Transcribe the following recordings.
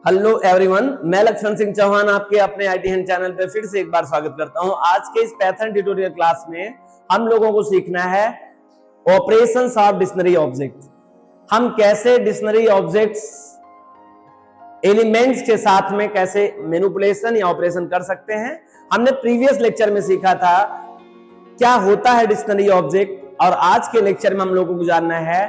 Hello everyone, मैं लक्ष्मण सिंह चौहान आपके अपने आईटी हैंड चैनल पे फिर से एक बार स्वागत करता हूं। आज के इस पाइथन ट्यूटोरियल क्लास में हम लोगों को सीखना है ऑपरेशंस ऑफ डिक्शनरी ऑब्जेक्ट। हम कैसे डिक्शनरी ऑब्जेक्ट्स एलिमेंट्स के साथ में कैसे मैनिपुलेशन या ऑपरेशन कर सकते हैं। हमने प्रीवियस लेक्चर में सीखा था क्या होता है डिक्शनरी ऑब्जेक्ट, और आज के लेक्चर में हम लोगों को जानना है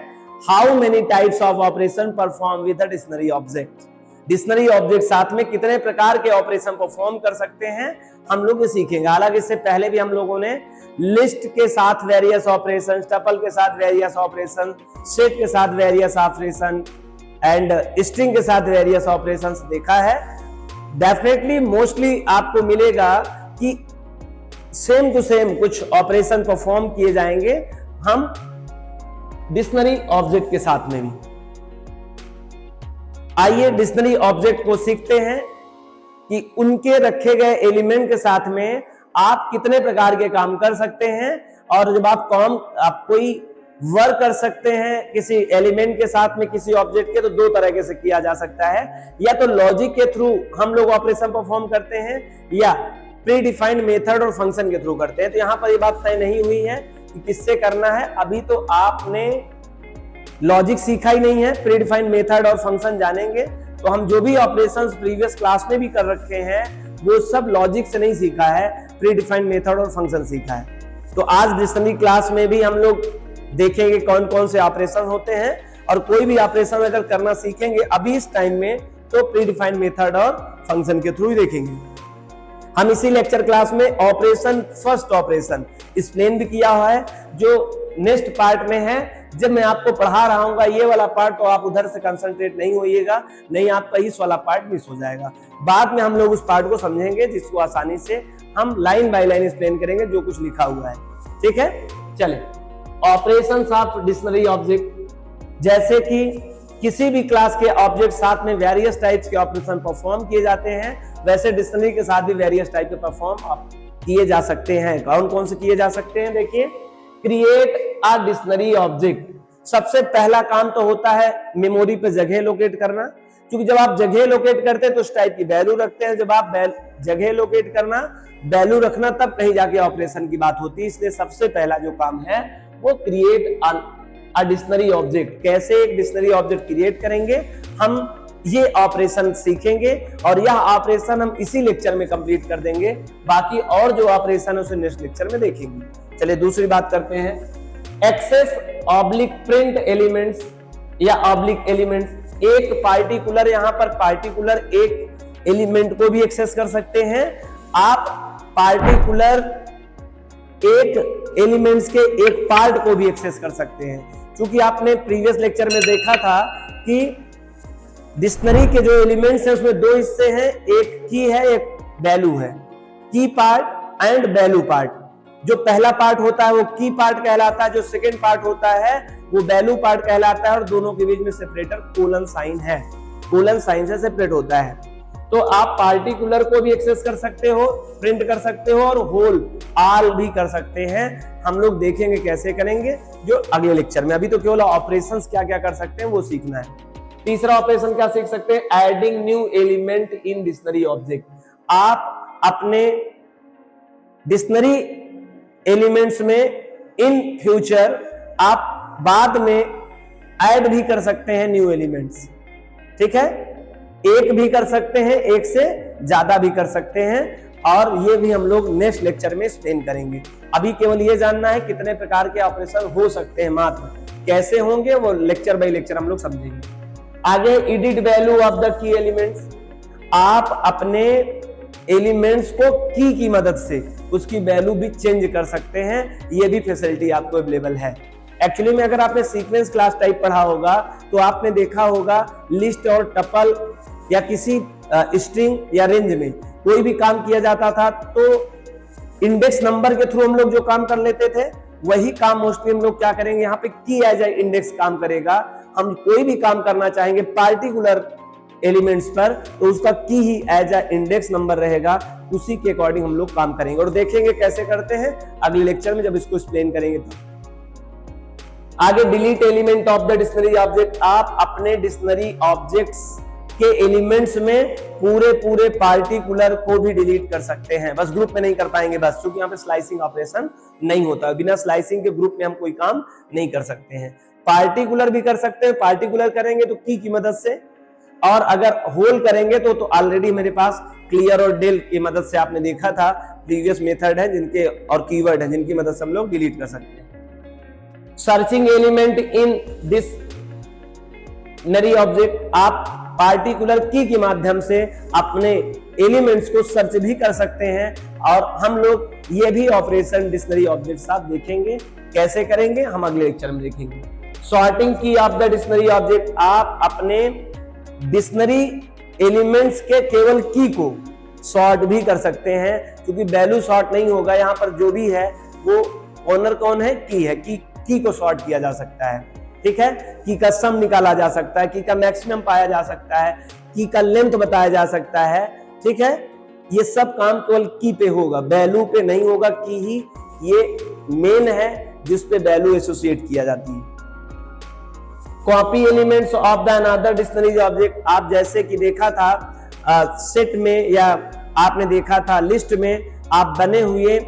how many types of operation perform with the dictionary object. Dictionary object साथ में कितने प्रकार के ऑपरेशन परफॉर्म कर सकते हैं हम लोग ये सीखेंगे। हालांकि इससे पहले भी हम लोगों ने लिस्ट के साथ वेरियस ऑपरेशन, टपल के साथ वेरियस ऑपरेशन, सेट के साथ वेरियस ऑपरेशन एंड स्ट्रिंग के साथ वेरियस ऑपरेशंस देखा है। डेफिनेटली मोस्टली आपको मिलेगा कि सेम टू सेम कुछ ऑपरेशन परफॉर्म किए जाएंगे हम डिक्शनरी ऑब्जेक्ट के साथ में भी। आइए डिक्शनरी ऑब्जेक्ट को सीखते हैं कि उनके रखे गए एलिमेंट के साथ में आप कितने प्रकार के काम कर सकते हैं। और जब आप कोई वर्क कर सकते हैं किसी एलिमेंट के साथ में किसी ऑब्जेक्ट के, तो दो तरीके से किया जा सकता है। या तो लॉजिक के थ्रू हम लोग ऑपरेशन परफॉर्म करते हैं या प्री डिफाइंड मेथड और फंक्शन के थ्रू करते हैं। तो यहां पर ये बात तय नहीं हुई है कि किससे करना है। अभी तो आपने लॉजिक सीखा ही नहीं है, प्री डिफाइंड मेथड और फंक्शन जानेंगे। तो हम जो भी ऑपरेशंस प्रीवियस क्लास में भी कर रखे हैं वो सब लॉजिक से नहीं सीखा है, प्री डिफाइंड मेथड और फंक्शन सीखा है। तो आज डिक्शनरी क्लास में भी हम लोग देखेंगे कौन कौन से ऑपरेशन होते हैं, और कोई भी ऑपरेशन अगर करना सीखेंगे अभी इस टाइम में तो प्री डिफाइंड मेथड और फंक्शन के थ्रू ही देखेंगे। हम इसी लेक्चर क्लास में ऑपरेशन फर्स्ट ऑपरेशन एक्सप्लेन भी किया हुआ है, जो नेक्स्ट पार्ट में है। जब मैं आपको पढ़ा रहा हूँ ये वाला पार्ट, तो आप उधर से कंसंट्रेट नहीं होइएगा, नहीं आपका इस वाला पार्ट मिस हो जाएगा। बाद में हम लोग उस पार्ट को समझेंगे जिसको आसानी से हम लाइन बाय लाइन एक्सप्लेन करेंगे जो कुछ लिखा हुआ है। ठीक है, चले ऑपरेशंस ऑफ डिक्शनरी ऑब्जेक्ट। जैसे कि किसी भी क्लास के ऑब्जेक्ट साथ में वेरियस टाइप्स के ऑपरेशन परफॉर्म किए जाते हैं, वैसे डिक्शनरी के साथ भी वेरियस टाइप के परफॉर्म किए जा सकते हैं। कौन कौन से किए जा सकते हैं देखिए। क्रिएट अ डिक्शनरी ऑब्जेक्ट, सबसे पहला काम तो होता है मेमोरी पे जगह लोकेट करना। क्योंकि जब आप जगह लोकेट करते हैं तो उस टाइप की वैल्यू रखते हैं। जब आप जगह लोकेट करना, वैल्यू रखना, तब कहीं जाके ऑपरेशन की बात होती है। इसलिए सबसे पहला जो काम है वो क्रिएट अ डिक्शनरी ऑब्जेक्ट। कैसे एक डिक्शनरी ऑब्जेक्ट क्रिएट करेंगे हम ये ऑपरेशन सीखेंगे, और यह ऑपरेशन हम इसी लेक्चर में कंप्लीट कर देंगे। बाकी और जो ऑपरेशन है उसे नेक्स्ट लेक्चर में देखेंगे। चलिए दूसरी बात करते हैं, एक्सेस ऑब्लिक प्रिंट एलिमेंट्स या ऑब्लिक एलिमेंट्स। एक पार्टिकुलर, यहां पर पार्टिकुलर एक एलिमेंट को भी एक्सेस कर सकते हैं आप, पार्टिकुलर एक एलिमेंट्स के एक पार्ट को भी एक्सेस कर सकते हैं। क्योंकि आपने प्रीवियस लेक्चर में देखा था कि डिक्शनरी के जो एलिमेंट्स हैं उसमें दो हिस्से हैं, एक की है एक वैल्यू है। की पार्ट एंड वैल्यू पार्ट। जो पहला पार्ट होता है वो की पार्ट कहलाता है, जो सेकंड पार्ट होता है वो वैल्यू पार्ट कहलाता है, और दोनों के बीच में सेपरेटर कोलन साइन है, कोलन साइन से सेपरेट होता है। तो आप पार्टिकुलर को भी एक्सेस कर सकते हो, प्रिंट कर सकते हो, और होल ऑल भी कर सकते हैं। हम लोग देखेंगे कैसे करेंगे जो अगले लेक्चर में। अभी तो केवल ऑपरेशंस क्या क्या कर सकते हैं वो सीखना है। तीसरा ऑपरेशन क्या सीख सकते हैं, adding new element in dictionary object. आप अपने डिक्शनरी एलिमेंट्स में इन फ्यूचर आप बाद में ऐड भी कर सकते हैं न्यू एलिमेंट्स। ठीक है, एक भी कर सकते हैं, एक से ज्यादा भी कर सकते हैं, और ये भी हम लोग नेक्स्ट लेक्चर में एक्सप्लेन करेंगे। अभी केवल ये जानना है कितने प्रकार के ऑपरेशन हो सकते हैं, मात्र कैसे होंगे वो लेक्चर बाय लेक्चर हम लोग समझेंगे। आगे edit value of the key elements. आप अपने एलिमेंट्स को की मदद से उसकी वैल्यू भी चेंज कर सकते हैं, ये भी फैसिलिटी आपको अवेलेबल है। एक्चुअली में अगर आपने सीक्वेंस क्लास टाइप पढ़ा होगा तो आपने देखा होगा लिस्ट और टपल या किसी स्ट्रिंग या रेंज में कोई भी काम किया जाता था तो इंडेक्स नंबर के थ्रू हम लोग जो काम कर लेते थे वही काम मोस्टली हम लोग क्या करेंगे, यहाँ पे की एज ए इंडेक्स काम करेगा। हम कोई भी काम करना चाहेंगे पार्टिकुलर एलिमेंट्स पर तो उसका की ही एज ए इंडेक्स नंबर रहेगा, उसी के अकॉर्डिंग हम लोग काम करेंगे, और देखेंगे कैसे करते हैं अगले लेक्चर में जब इसको एक्सप्लेन करेंगे। तो आगे delete element of the dictionary object. आप अपने डिक्शनरी ऑब्जेक्ट्स के एलिमेंट्स में पूरे पार्टिकुलर को भी डिलीट कर सकते हैं, बस ग्रुप में नहीं कर पाएंगे, बस क्योंकि यहाँ पे स्लाइसिंग ऑपरेशन नहीं होता, बिना स्लाइसिंग के ग्रुप में हम कोई काम नहीं कर सकते हैं। पार्टिकुलर भी कर सकते हैं, पार्टिकुलर करेंगे तो की मदद से, और अगर होल करेंगे तो ऑलरेडी मेरे पास क्लियर और डेल की मदद से आपने देखा था, प्रीवियस मेथड है जिनके और कीवर्ड है जिनकी मदद से हम लोग डिलीट कर सकते हैं। Searching element in dictionary object, आप पार्टिकुलर की के माध्यम से अपने एलिमेंट्स को सर्च भी कर सकते हैं, और हम लोग ये भी ऑपरेशन डिक्शनरी ऑब्जेक्ट आप देखेंगे कैसे करेंगे, हम अगले लेक्चर में देखेंगे। सॉर्टिंग की ऑफ द डिक्शनरी ऑब्जेक्ट, आप अपने डिक्शनरी एलिमेंट्स के केवल की को सॉर्ट भी कर सकते हैं, क्योंकि वैल्यू सॉर्ट नहीं होगा, यहाँ पर जो भी है वो ओनर कौन है, की है, की को सॉर्ट किया जा सकता है, ठीक है। की का सम निकाला जा सकता है, की का मैक्सिमम पाया जा सकता है, की का लेंथ बताया जा सकता है, ठीक है। ये सब काम केवल की पे होगा, वैल्यू पे नहीं होगा। की ही ये मेन है जिस पे वैल्यू एसोसिएट किया जाती है। Copy elements of the another dictionary object, आप जैसे कि देखा था सेट में या आपने देखा था लिस्ट में, आप बने हुए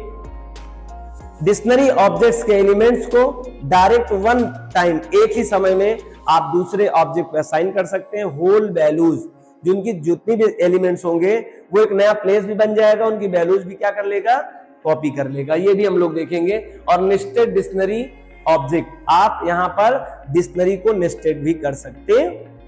डिक्शनरी ऑब्जेक्ट्स के एलिमेंट्स को डायरेक्ट वन टाइम एक ही समय में आप दूसरे ऑब्जेक्ट पे असाइन कर सकते हैं। होल वैल्यूज, जिनकी जितनी भी एलिमेंट्स होंगे वो एक नया प्लेस भी बन जाएगा, उनकी वैल्यूज भी क्या कर लेगा, कॉपी कर लेगा, ये भी हम लोग देखेंगे। और नेस्टेड डिक्शनरी ऑब्जेक्ट, आप यहां पर डिक्शनरी को नेस्टेड भी कर सकते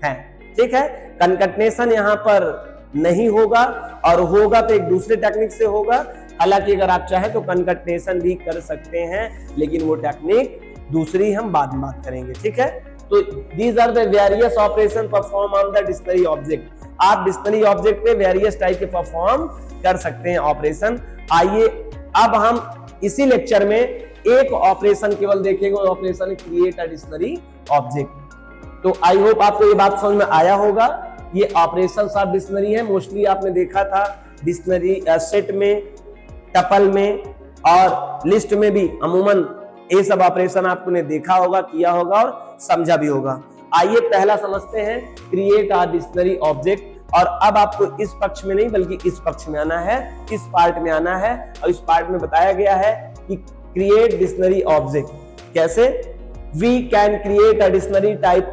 हैं, ठीक है। कंकैटिनेशन यहां पर नहीं होगा, और होगा तो एक दूसरे टेक्निक से होगा। हालांकि अगर आप चाहे तो कंकैटिनेशन भी कर सकते हैं, लेकिन वो टेक्निक दूसरी हम बाद में बात करेंगे, ठीक है। तो these are the various operation perform on the dictionary object, आप डिक्शनरी ऑब्जेक्ट पे वेरियस टाइप के परफॉर्म कर सकते हैं ऑपरेशन। आइए अब हम इसी लेक्चर में एक ऑपरेशन केवल देखेंगे, operation create a dictionary object. तो आई होप आपको ये बात समझ में आया होगा। ये ऑपरेशन ऑफ डिक्शनरी है, मोस्टली आपने देखा था डिक्शनरी सेट में, टपल में और लिस्ट में भी अमूमन ये सब ऑपरेशन आपने देखा होगा, किया होगा और समझा भी होगा। आइए पहला समझते हैं क्रिएट अ डिक्शनरी ऑब्जेक्ट। और अब आपको इस पक्ष में नहीं बल्कि इस पक्ष में आना है, इस पार्ट में आना है, और इस पार्ट में बताया गया है कि क्रिएट डिक्शनरी ऑब्जेक्ट कैसे। We can create a dictionary type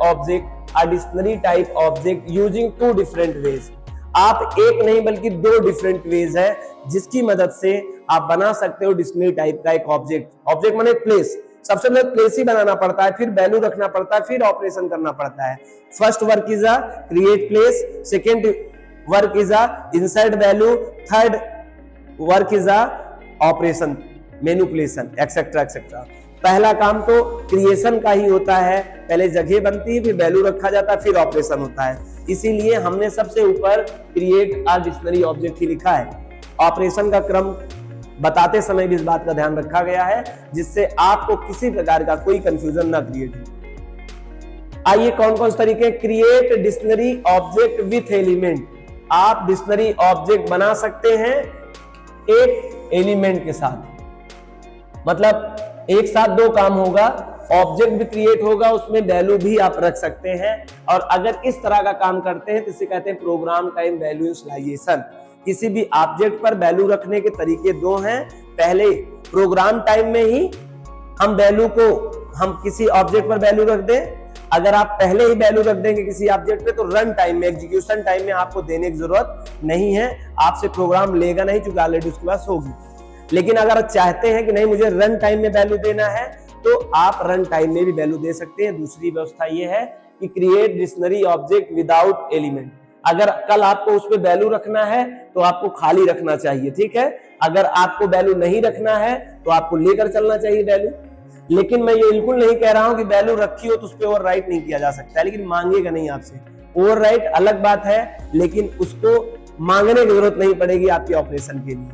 object using two different ways. आप एक नहीं बल्कि दो डिफरेंट वेज है जिसकी मदद से आप बना सकते हो डिक्शनरी टाइप का एक ऑब्जेक्ट। ऑब्जेक्ट माने प्लेस, सबसे पहले प्लेस ही बनाना पड़ता है, फिर वैल्यू रखना पड़ता है, फिर ऑपरेशन करना पड़ता है। First work is a create place, second work is a insert value, third work is a operation manipulation etcetera etcetera. पहला काम तो क्रिएशन का ही होता है, पहले जगह बनती है, फिर वैल्यू रखा जाता है, फिर ऑपरेशन होता है। इसीलिए हमने सबसे ऊपर क्रिएट अ डिक्शनरी ऑब्जेक्ट ही लिखा है। ऑपरेशन का क्रम बताते समय भी इस बात का ध्यान रखा गया है जिससे आपको किसी प्रकार का कोई कंफ्यूजन ना क्रिएट हो। आइए कौन कौन से तरीके, create dictionary object with element. आप डिक्शनरी ऑब्जेक्ट बना सकते हैं एक एलिमेंट के साथ, मतलब एक साथ दो काम होगा, ऑब्जेक्ट भी क्रिएट होगा, उसमें वैल्यू भी आप रख सकते हैं। और अगर इस तरह का काम करते हैं तो इसे कहते हैं प्रोग्राम टाइम वैल्यू इनिशियलाइजेशन। किसी भी ऑब्जेक्ट पर वैल्यू रखने के तरीके दो हैं। पहले प्रोग्राम टाइम में ही हम वैल्यू को, हम किसी ऑब्जेक्ट पर वैल्यू रख दें, अगर आप पहले ही वैल्यू रख देंगे किसी ऑब्जेक्ट पे तो रन टाइम में, एग्जीक्यूशन टाइम में आपको देने की जरूरत नहीं है, आपसे प्रोग्राम लेगा नहीं क्योंकि ऑलरेडी उसके पास होगी। लेकिन अगर आप चाहते हैं कि नहीं मुझे रन टाइम में वैल्यू देना है तो आप रन टाइम में भी वैल्यू दे सकते हैं। दूसरी व्यवस्था यह है कि create dictionary object without element. अगर कल आपको उस पर वैल्यू रखना है तो आपको खाली रखना चाहिए, ठीक है। अगर आपको वैल्यू नहीं रखना है तो आपको लेकर चलना चाहिए वैल्यू। लेकिन मैं ये बिल्कुल नहीं कह रहा हूं कि वैल्यू रखी हो तो उस पर ओवरराइट नहीं किया जा सकता, लेकिन मांगेगा नहीं आपसे। ओवरराइट अलग बात है, लेकिन उसको मांगने की जरूरत नहीं पड़ेगी आपके ऑपरेशन के लिए।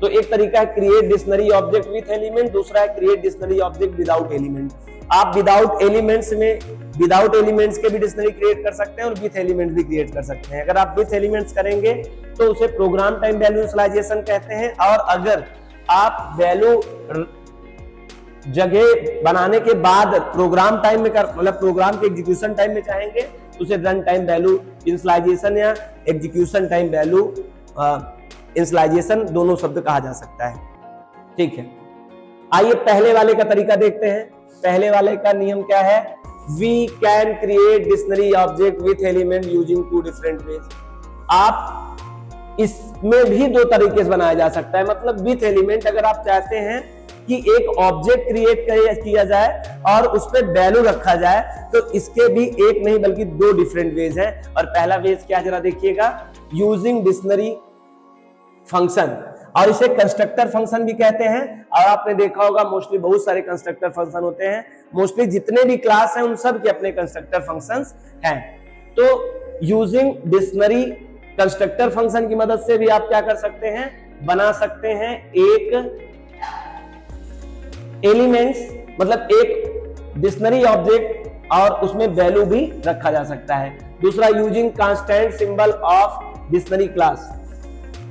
तो एक तरीका है create dictionary object with element, दूसरा है create dictionary object without element. आप विदाउट एलिमेंट्स में, विदाउट एलिमेंट्स के भी डिक्शनरी क्रिएट कर सकते हैं और विथ एलिमेंट्स भी क्रिएट कर सकते हैं। अगर आप विथ एलिमेंट्स करेंगे तो उसे प्रोग्राम टाइम वैल्यू इनिशियलाइजेशन कहते हैं। और अगर आप वैल्यू जगह बनाने के बाद प्रोग्राम टाइम में मतलब प्रोग्राम के एग्जीक्यूशन टाइम में चाहेंगे तो उसे रन टाइम वैल्यू इनिशियलाइजेशन या एग्जीक्यूशन टाइम वैल्यू इनिशियलाइजेशन दोनों शब्द कहा जा सकता है। ठीक है, आइए पहले वाले का तरीका देखते हैं। पहले वाले का नियम क्या है? We can create dictionary object with element using two different ways. आप इसमें भी दो तरीके से बनाया जा सकता है, मतलब विथ एलिमेंट। अगर आप चाहते हैं कि एक ऑब्जेक्ट क्रिएट किया जाए और उस पर वैल्यू रखा जाए, तो इसके भी एक नहीं बल्कि दो डिफरेंट वेज हैं। और पहला वेज क्या जरा देखिएगा, यूजिंग डिक्शनरी फंक्शन, और इसे कंस्ट्रक्टर फंक्शन भी कहते हैं। और आपने देखा होगा मोस्टली बहुत सारे कंस्ट्रक्टर फंक्शन होते हैं, मोस्टली जितने भी क्लास हैं उन सब के अपने कंस्ट्रक्टर फंक्शंस हैं। तो यूजिंग डिक्शनरी कंस्ट्रक्टर फंक्शन की मदद से भी आप क्या कर सकते हैं, बना सकते हैं एक एलिमेंट्स, मतलब एक डिक्शनरी ऑब्जेक्ट और उसमें वैल्यू भी रखा जा सकता है। दूसरा, using constant symbol of dictionary class,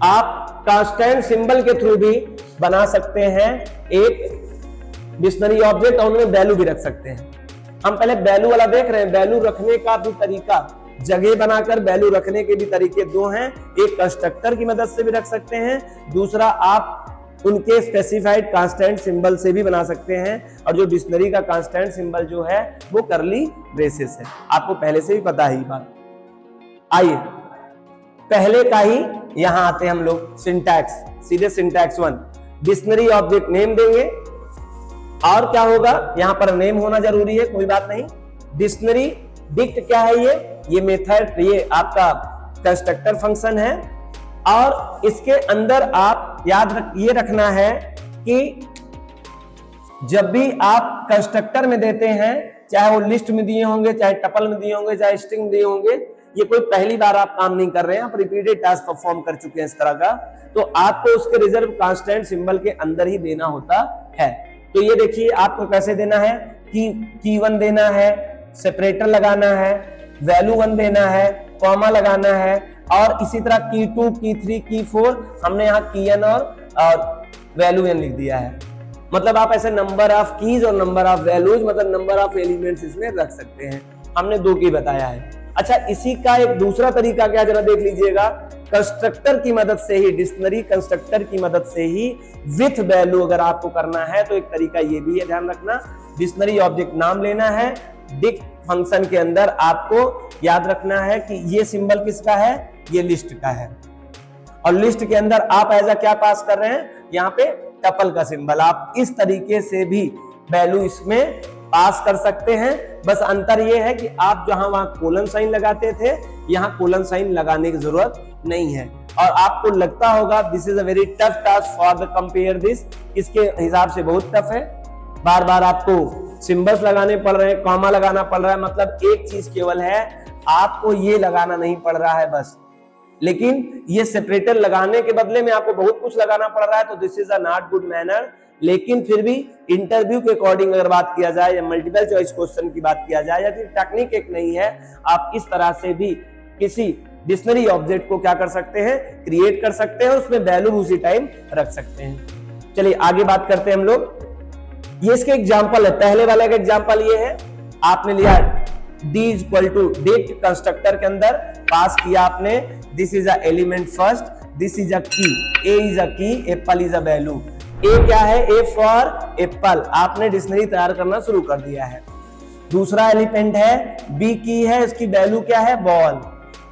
आप कांस्टेंट सिंबल के थ्रू भी बना सकते हैं एक डिक्शनरी ऑब्जेक्ट और उनमें वैल्यू भी रख सकते हैं। हम पहले वैल्यू वाला देख रहे हैं। वैल्यू रखने का भी तरीका, जगह बनाकर वैल्यू रखने के भी तरीके दो हैं। एक कंस्ट्रक्टर की मदद से भी रख सकते हैं, दूसरा आप उनके स्पेसिफाइड कांस्टेंट सिंबल से भी बना सकते हैं। और जो डिक्शनरी का कांस्टेंट सिंबल जो है वो कर्ली ब्रेसेस है, आपको पहले से भी पता है ये बात। आइए पहले का ही यहां आते हैं हम लोग, सिंटैक्स, सीधे सिंटैक्स 1। डिक्शनरी ऑब्जेक्ट नेम देंगे, और क्या होगा, यहां पर नेम होना जरूरी है, कोई बात नहीं। डिक्शनरी डिक्ट क्या है, ये मेथड, ये आपका कंस्ट्रक्टर फंक्शन है। और इसके अंदर आप ये रखना है कि जब भी आप कंस्ट्रक्टर में देते हैं, चाहे वो लिस्ट में दिए होंगे, चाहे टपल में दिए होंगे, चाहे स्ट्रिंग दिए होंगे, ये कोई पहली बार आप काम नहीं कर रहे हैं, आप रिपीटेड टास्क परफॉर्म कर चुके हैं इस तरह का, तो आपको उसके रिजर्व कांस्टेंट सिंबल के अंदर ही देना होता है। तो ये देखिए आपको कैसे देना है कि की 1 देना है, सेपरेटर लगाना है, वैल्यू 1 देना है, कॉमा लगाना है, और इसी तरह की 2, की 3, की 4, हमने यहाँ की n और वैल्यू n लिख दिया है। मतलब आप ऐसे नंबर ऑफ कीज और नंबर ऑफ वैल्यूज, मतलब नंबर ऑफ एलिमेंट्स इसमें रख सकते हैं। हमने 2 की बताया है। अच्छा, इसी का एक दूसरा तरीका क्या, जरा देख लीजिएगा। कंस्ट्रक्टर की मदद से ही, डिक्शनरी कंस्ट्रक्टर की मदद से ही विथ वैल्यू अगर आपको करना है, तो एक तरीका ये भी है, ध्यान रखना। डिक्शनरी ऑब्जेक्ट नाम लेना है, डिक्ट फंक्शन के अंदर आपको याद रखना है कि ये सिंबल किसका है, ये लिस्ट का है। और लिस्ट के अंदर आप ऐसा क्या पास कर रहे हैं, यहाँ पे टपल का सिंबल। आप इस तरीके से भी वैल्यू इसमें पास कर सकते हैं। बस अंतर यह है कि आप जहां वहां कोलन साइन लगाते थे, यहां कोलन साइन लगाने की जरूरत नहीं है। और आपको लगता होगा this is a very tough task for the compare this, इसके हिसाब से बहुत टफ है। बार बार आपको सिंबल्स लगाने पड़ रहे हैं, कॉमा लगाना पड़ रहा है। मतलब एक चीज केवल है, आपको ये लगाना नहीं पड़ रहा है बस, लेकिन ये सेपरेटर लगाने के बदले में आपको बहुत कुछ लगाना पड़ रहा है। तो this is a not good manner. लेकिन फिर भी इंटरव्यू के अकॉर्डिंग अगर बात किया जाए, या मल्टीपल चॉइस क्वेश्चन की बात किया जाए, या फिर टेक्निक एक नहीं है, आप इस तरह से भी किसी डिक्शनरी ऑब्जेक्ट को क्या कर सकते हैं, क्रिएट कर सकते हैं, उसमें वैल्यू उसी टाइम रख सकते हैं। चलिए आगे बात करते हैं हम लोग। ये इसके एग्जाम्पल है। पहले वाला का एग्जाम्पल ये है, आपने लिया d equal to dict, constructor के अंदर पास किया आपने this is a element first, this is a key, a is a key, apple is a value. A क्या है, ए फॉर एप्पल, आपने डिक्शनरी तैयार करना शुरू कर दिया है। दूसरा एलिमेंट है बी, की है, इसकी वैल्यू क्या है, बॉल।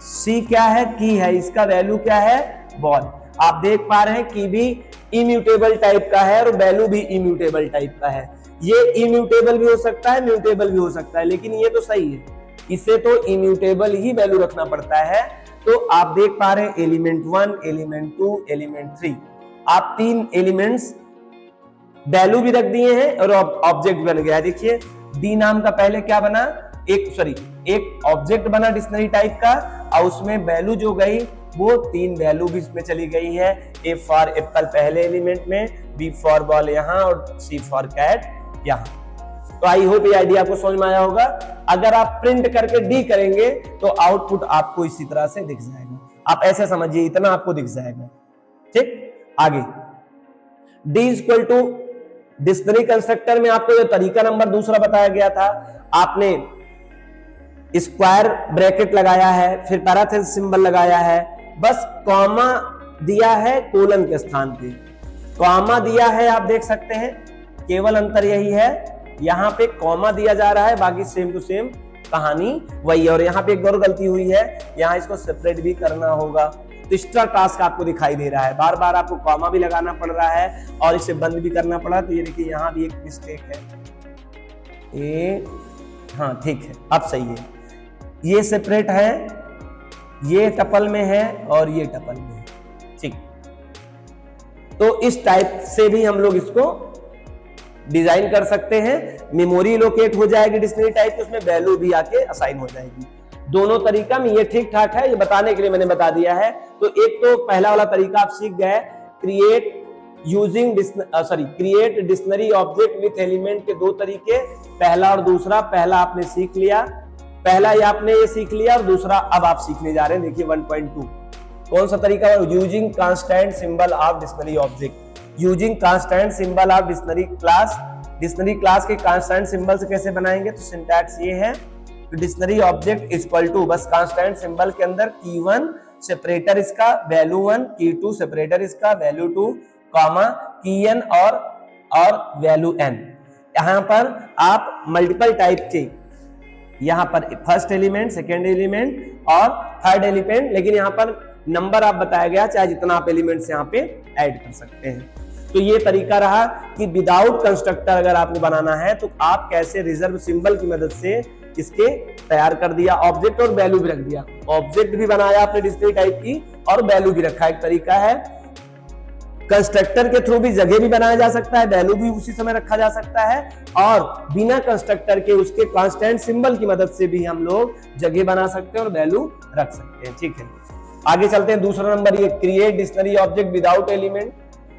सी क्या है, की है, इसका वैल्यू क्या है, बॉल। आप देख पा रहे हैं कि भी इम्यूटेबल टाइप का है और वैल्यू भी इम्यूटेबल टाइप का है। ये इम्यूटेबल भी हो सकता है, म्यूटेबल भी हो सकता है, लेकिन ये तो सही है, इसे तो इम्यूटेबल ही वैल्यू रखना पड़ता है। तो आप देख पा रहे हैं एलिमेंट 1, एलिमेंट 2, एलिमेंट 3, आप 3 एलिमेंट्स वैल्यू भी रख दिए हैं और ऑब्जेक्ट बन गया है। देखिए डी नाम का पहले क्या बना, एक ऑब्जेक्ट बना डिक्शनरी टाइप का, और उसमें वैल्यू जो गई वो 3 वैल्यू भी इसमें चली गई है। ए फॉर एप्पल पहले एलिमेंट में, बी फॉर बॉल यहाँ, और सी फॉर कैट यहाँ। तो आई होप ये आइडिया आपको समझ में आया होगा। अगर आप प्रिंट करके डी करेंगे तो आउटपुट आपको इसी तरह से दिख जाएगा। आप ऐसे समझिए, इतना आपको दिख जाएगा। ठीक, आगे D equal to dictionary constructor में आपको जो तरीका नंबर दूसरा बताया गया था, आपने स्क्वायर ब्रैकेट लगाया है, फिर पैरेंथेसिस सिंबल लगाया है, बस कॉमा दिया है कोलन के स्थान पे, कॉमा दिया है, आप देख सकते हैं, केवल अंतर यही है यहाँ पे कॉमा दिया जा रहा है, बाकी सेम टू सेम कहानी वही है। और यहाँ पे एक और गलती हुई है, यहाँ इसको सेपरेट भी करना होगा, तो एक्स्ट्रा टास्क आपको दिखाई दे रहा है, बार बार आपको कॉमा भी लगाना पड़ रहा है और इसे बंद भी करना पड़ा। तो ये देखिए यहाँ भी एक मिस्टेक है, ये हाँ ठीक है, अब सही है, ये सेपरेट है, ये टपल में है और ये टपल में है, ठीक। तो इस टाइप से भी हम लोग इसको डिजाइन कर सकते हैं, मेमोरी लोकेट हो जाएगी डिक्शनरी टाइप, उसमें वैल्यू भी आके असाइन हो जाएगी। दोनों तरीका में ये ठीक ठाक है, ये बताने के लिए मैंने बता दिया है। तो एक तो पहला वाला तरीका आप सीख गए, create dictionary object with element के दो तरीके, पहला और दूसरा। पहला आपने सीख लिया, पहला ये आपने ये सीख लिया, और दूसरा अब आप सीखने जा रहे हैं, देखिए 1.2 कौन सा तरीका है, using constant symbol of dictionary object. Using constant symbol of dictionary class, dictionary class के कांस्टेंट सिंबल से कैसे बनाएंगे, तो सिंटैक्स ये है, डिक्शनरी ऑब्जेक्ट इक्वल टू, बस कांस्टेंट सिंबल के अंदर की1 सेपरेटर इसका वैल्यू 1, की2 सेपरेटर इसका वैल्यू 2, कॉमा की n और वैल्यू n। यहां पर आप मल्टीपल टाइप के, यहां पर फर्स्ट एलिमेंट, सेकेंड एलिमेंट और थर्ड एलिमेंट, लेकिन यहां पर नंबर आप बताया गया, चाहे जितना आप एलिमेंट्स यहां पे ऐड कर सकते हैं। तो ये तरीका रहा कि विदाउट कंस्ट्रक्टर अगर आपको बनाना है तो आप कैसे रिजर्व सिंबल की मदद से इसके तैयार कर दिया, ऑब्जेक्ट और वैल्यू भी रख दिया, ऑब्जेक्ट भी बनाया आपने डिस्प्ले टाइप की और वैल्यू भी रखा। एक तरीका है कंस्ट्रक्टर के थ्रू भी जगह भी बनाया जा सकता है, वैल्यू भी उसी समय रखा जा सकता है, और बिना कंस्ट्रक्टर के उसके कांस्टेंट सिंबल की मदद से भी हम लोग जगह बना सकते हैं और वैल्यू रख सकते हैं। ठीक है, आगे चलते हैं। दूसरा नंबर ये create dictionary object without element.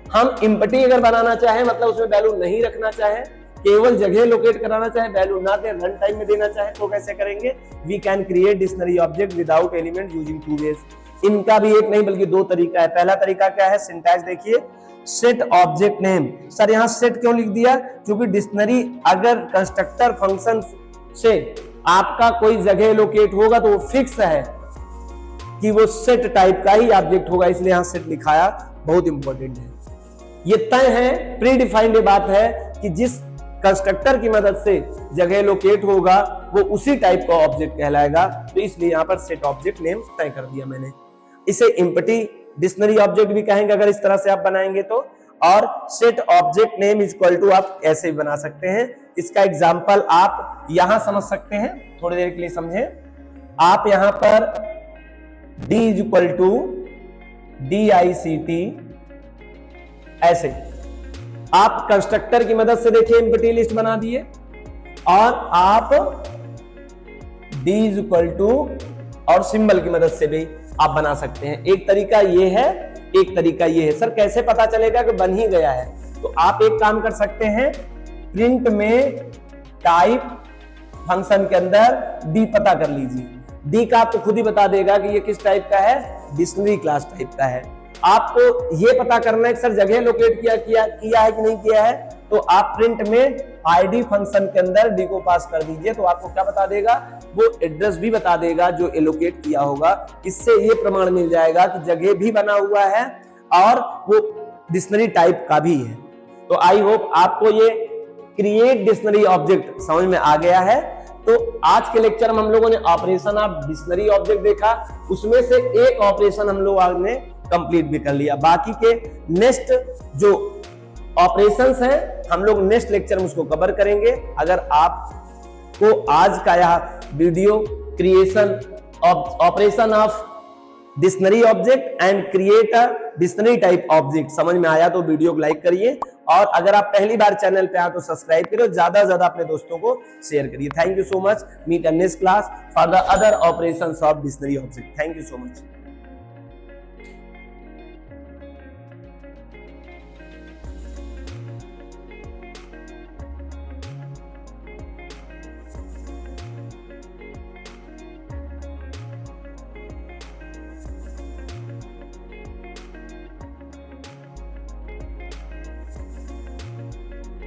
हम एम्प्टी अगर बनाना चाहे, मतलब उसमें वैल्यू नहीं रखना चाहे, केवल जगह लोकेट कराना चाहे, वैल्यू ना दे, रन टाइम में देना चाहे, तो कैसे करेंगे, we can create dictionary object without element using two ways. इनका भी एक नहीं बल्कि दो तरीका है। पहला तरीका क्या है, सिंटैक्स देखिए, सेट ऑब्जेक्ट नेम। सर यहाँ सेट क्यों लिख दिया, क्योंकि डिक्शनरी अगर कंस्ट्रक्टर फंक्शन से आपका कोई जगह लोकेट होगा तो वो फिक्स है कि वो सेट टाइप का ही ऑब्जेक्ट होगा, इसलिए यहाँ सेट लिखाया, बहुत इंपॉर्टेंट है। ये तय है, प्री डिफाइंड बात है कि जिस कंस्ट्रक्टर की मदद से जगह लोकेट होगा वो उसी टाइप का ऑब्जेक्ट कहलाएगा, तो इसलिए यहाँ पर सेट ऑब्जेक्ट नेम तय कर दिया मैंने। इसे एम्प्टी डिक्शनरी ऑब्जेक्ट भी कहेंगे अगर इस तरह से आप बनाएंगे तो, और set object name equal to आप ऐसे भी बना सकते हैं। इसका एग्जांपल आप यहां समझ सकते हैं, थोड़ी देर के लिए समझें। आप यहां पर d इक्वल टू DICT ऐसे आप कंस्ट्रक्टर की मदद से देखिए एम्प्टी लिस्ट बना दिए, और आप d इक्वल टू और सिंबल की मदद से भी आप बना सकते हैं। एक तरीका ये है, एक तरीका ये है। सर कैसे पता चलेगा कि बन ही गया है, तो आप एक काम कर सकते हैं, प्रिंट में टाइप फंक्शन के अंदर d पता कर लीजिए, d का आपको खुद ही बता देगा कि ये किस टाइप का है, डिक्शनरी क्लास टाइप का है। आपको ये पता करना है कि सर जगह लोकेट किया है कि नहीं किया है, तो आप प्रिंट में id फंक्शन के अंदर d को पास कर दीजिए, तो आपको क्या बता देगा, वो एड्रेस भी बता देगा जो एलोकेट किया होगा। इससे ये प्रमाण मिल जाएगा कि जगह भी बना हुआ है और वो डिक्शनरी टाइप का भी है। तो आई होप आपको ये क्रिएट डिक्शनरी ऑब्जेक्ट समझ में आ गया है। तो आज के लेक्चर में हम लोगों ने ऑपरेशन ऑफ डिक्शनरी ऑब्जेक्ट देखा, उसमें से एक ऑपरेशन हम लोग ने कंप्लीट भी कर लिया। बाकी के नेक्स्ट जो ऑपरेशंस हैं हम लोग नेक्स्ट लेक्चर में उसको कवर करेंगे। अगर आपको आज का यह video creation operation of dictionary object and create a dictionary type object समझ में आया तो वीडियो को लाइक करिए, और अगर आप पहली बार चैनल पे आए तो सब्सक्राइब करिए, ज्यादा से ज्यादा अपने दोस्तों को शेयर करिए। Thank you so much, meet in next class for the other operations of dictionary object. Thank you so much.